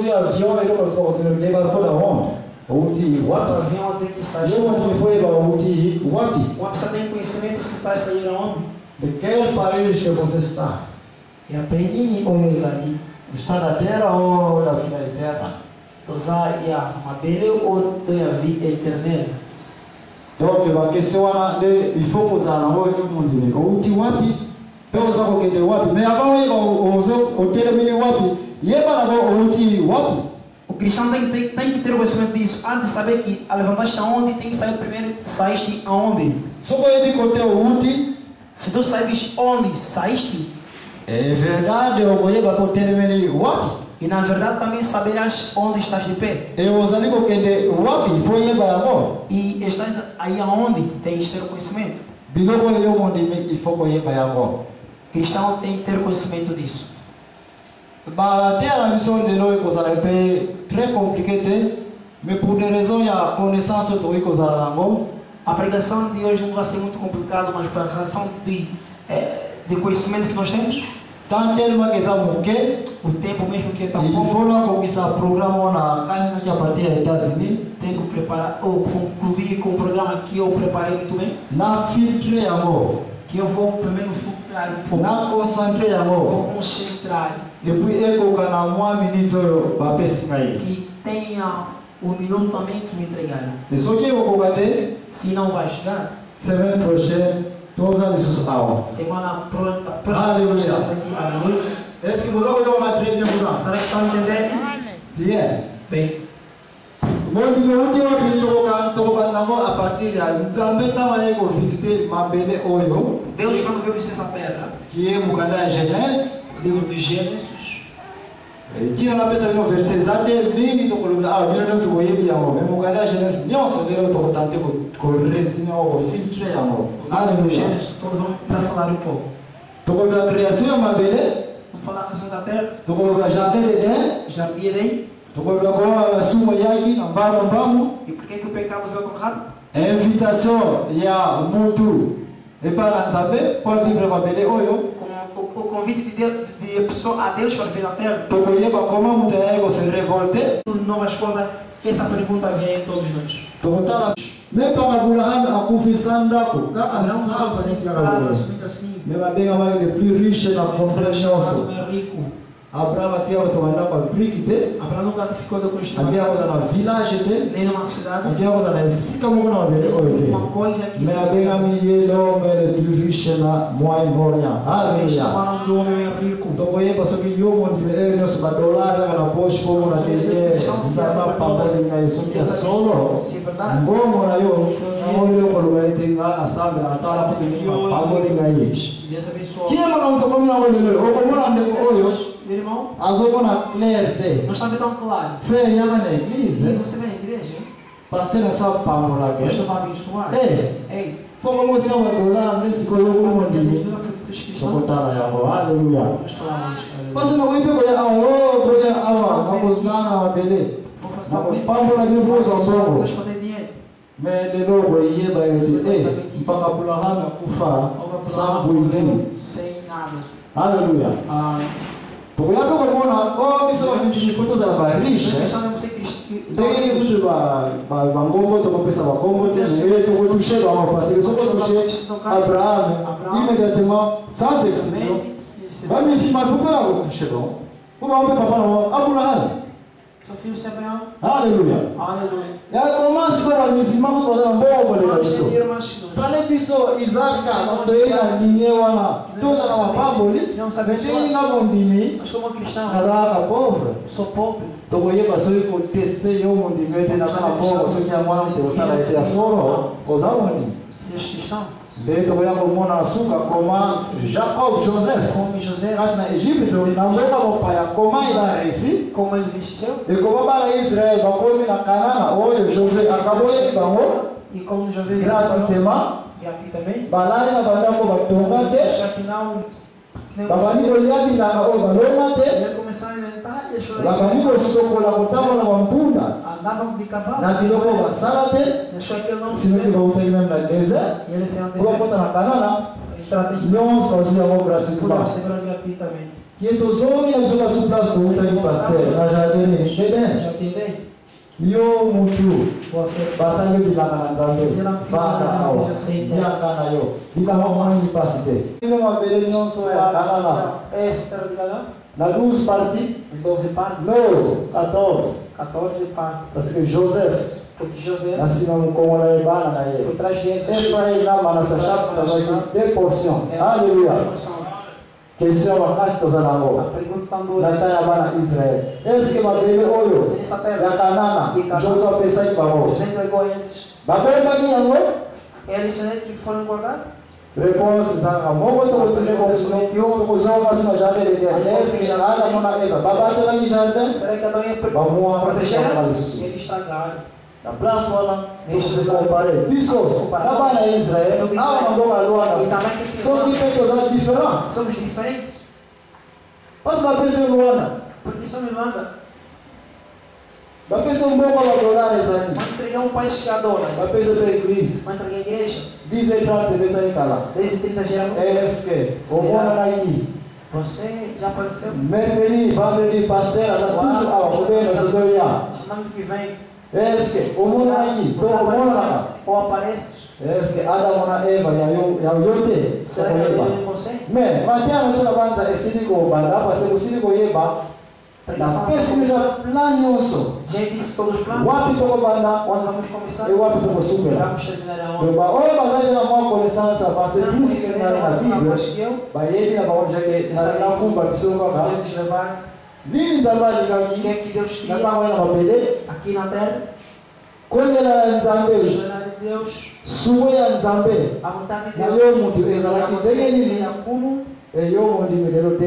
avião ele começou a levar toda onda. Uti wapi? Avião tem que sair. Eu onde foi para uti wapi? Uma pessoa tem conhecimento se está saindo aonde? De que país que você está? É a penini ou eu ali? Está na terra ou na vida eterna? Tosa ya mabele ou tu ya vida eterna? Donc ma question est il faut que ça n'envoie tout le monde. Uti wapi? Eu só que de wapi? Mais avant o termine wapi? Yeba na uti wapi? O cristão tem que ter o conhecimento disso. Antes de saber que a levantar-te aonde, tem que saber primeiro saíste aonde. Só que ele contou uti. Se tu sabes onde saíste, é verdade, eu vou ir para o termine wapi? E na verdade também saberás onde estás de pé. Eu usei que de wapi foi ir para agora. E estás aí aonde tens que ter o conhecimento. Bilogo eu onde me foi ir para agora. Cristão tem que ter conhecimento disso. Bah, ter a mission de l'eau que ça a été très compliqué, mais pour des raisons il y a connaissance de l'eau que ça a lango. A pregação de hoje não vai ser muito complicado, mas por razão de conhecimento que nós temos, Tant tellement que ça manquait, o tempo mesmo que é tão il pouco, faut là começar a programme na canne qui a parti aux États-Unis, tenho que preparar ou concluir com o programa que eu preparei muito bem, na filtrer amor, que eu vou primeiro filtrar um pouco, na concentrer amor. vou concentrar, Et puis ego kana moi ministre ba pesingai. que tenha um minuto também que me entregarem. Et ce qui est au côté, Se não vai chegar, semaine prochaine, tous les sous awa. semana próxima, Aleluia. aleluia. Est-ce que vous avez très bien pour ça? Será que estão entendendo? Bien. Bem, Mon numéro wa binyo kan to banamo a partir de nzambe tamane ko visiter mabele oyo Deus quando veio visiter essa terra, qui est mukana Genèse. livro de Gênesis, Tira na pesa no verset exato mingi to kolunda a bino no so yebi yango mais mukana Genèse nyo so dero to tante ko resina o filtre yango. Aleluia. Gênesis, todos vamos para falar um pouco. To ko la création mabele, Vamos falar da criação da terra, to ko la jardin d'Éden, jardim Edém, to ko la sumo yaki ambamo. e por que o pecado veio tão rápido? Invitation ya mutu e para nzambe pour vivre mabele oyo. O convite de Deus, de pessoa a Deus para vir na terra, Tokoyeba comment mutu ego se révolter. novas coisas, essa pergunta vem em todos nós. Tokotala même par Abraham a kufisanda ko ka Não ansa se panisi casa kana. somente assim. Mais ma benga mai le plus riche na compréhension. Não é rico. Abraham atia ko tokanda pa brikite, Abraão nunca ficou de construir atia uma ko casa, na village te, nem numa cidade. atia ko na sika mo na mabele oyo te. Uma coisa que Mais benga mi yelo mais le plus riche na Moyen-Orient. Alléluia. chamaram do homem é rico. Tokoyeba soki yo mondi me no se ba dollar na poche ko na tete. Sasa pamoli ngai soki solo. Se é verdade, Mbongo na yo, ngolo ko lo etenga na sambe na tala kuti pamoli ngai. Deus abençoe. Kiema na mtokomi na wele o ko mona ande oyo. Meu irmão, Azoko na clair te. não está tão claro. Fé yaba na E église. você vem à igreja, Pasteur na sa pamola ke. você vai abençoar. Ei, como você vai dollar nesse coloco mondi. Cristão, Sokotala yabo. Hallelujah. vamos falar isso. Passa na wipe ko ya awo, ko ya awa, ngozana wa bele. Vou fazer Na também. pamola ni bozo songo. Vocês podem dinheiro. Mais de logo yeba yote. Mpaka Abraham kufa sambu ndeni. Sem nada. Hallelujah. Ah, Tokoyaka komona o biso ni foto za ba riche. cristão não sei cristão. Ndenge kutu ba ngombo tokopesa ba kombo te ne tokotushe ba ma parce que soko touché Abraham immédiatement sans exception. Ba mi si ma fupa ko touché bon. Kuma on papa no Abraham. Seu filho está bem? Hallelujah. Aleluia. Ya commence ko ba mi si ma ko ba mbongo le Vamos biso. seguir mais nós. Pale biso Isaka ndo ina ninye wana toza na mapamboli. Não sabe Betini nga mondimi. Mas como cristão, Nazaka pauvre. sou pobre. Tokoyeba soki koteste yo mondimi ete naza na bongo soki ya mwana moto osala ete ya solo oza moni. Se és cristão, Nde tokoya komona suka koma Jacob Joseph como José, kati na Egypte na mboka mopaya koma il a réussi como ele venceu, ekoma bana Israel bakomi na Kanana oyo José akaboyeli bango e como José gratuitement e aqui também, balali na bandako batonga te já que não babandi kolia bilanga oyo balonga te ele começou a inventar e as coisas. babandi kosokola kotambola bampunda Andavam de cavalo, na biloko basala te deixou aquele não se sinoki vê, bautaki meme na désert e ele se anda okokota na Kanana entrada em nyonso bazwi yango tudo gratuitement. segurando gratuitamente. Tieto zongi na bisoka sur place ko utaki pasteur na jardim ni beben. Já entendeu? Yo mutu Você basango bilanga na nzambe bana awo yaka na yo bilanga mwanyi pasite ile mabele nyonso ya kanana essa terra de Canaã, na 12 parties 12 partes, no 14 14 partes. parce que Joseph Porque José, nasima mkongo na bana na ye por trás deles, Ephraim na manasa chapitre avec deux portions alléluia question wakati tozanango a pergunta também na taya bana Israël est-ce que mabele oyo se nessa ya terra, kanana Joseph apesaki bango José entregou a eles, babembaki yango eles que foram guardados. réponse zanga moko tokotune tokozonga sima jardin de terre est-ce que ana mona Eva babatelaki jardin Será que Adão ia bamwa proteger? basishaka lisusu Eles estragaram. na place wana tokose compare biso na bana ya Israel awa maboko E alwana também que soki mpe toza différence somos diferentes. parce bapesi yo wana Porque somos manda. bapesi mboko ya badolare ezali Vamos entregar um país que adora. bapesi mpe église Vamos entregar a igreja. 10 et 30 ebetani kala Desde 30 gerações. est-ce que omonanaki Você já apareceu? mercredi vendredi pasteur aza toujours awa kobena zozoya Semana que vem. est-ce que omonanaki to omonanaka Ou aparece. est-ce que Adam na Eva ya yo te Será que sokoyeba eu em você? mais mateya moso na banza esili kobanda parce kosili koyeba na pesi miza plan nyonso Já disse todos os planos. wapi tokobanda Onde vamos começar? e wapi tokosukela Vamos terminar aonde? loba oyo bazali na mwa connaissance avance Não plus que na bible mais que eu. bayebi na bango jake na kumba biso kaka Podemos levar nini nzambe o que alingaki é que Deus na tinha ntango ye na mabele aqui na terra. kondela ya nzambe A vontade de Deus. sumo ya nzambe A vontade de na Deus. yo mutu ezalaki ndenge nini Como eyo mondimi lelo te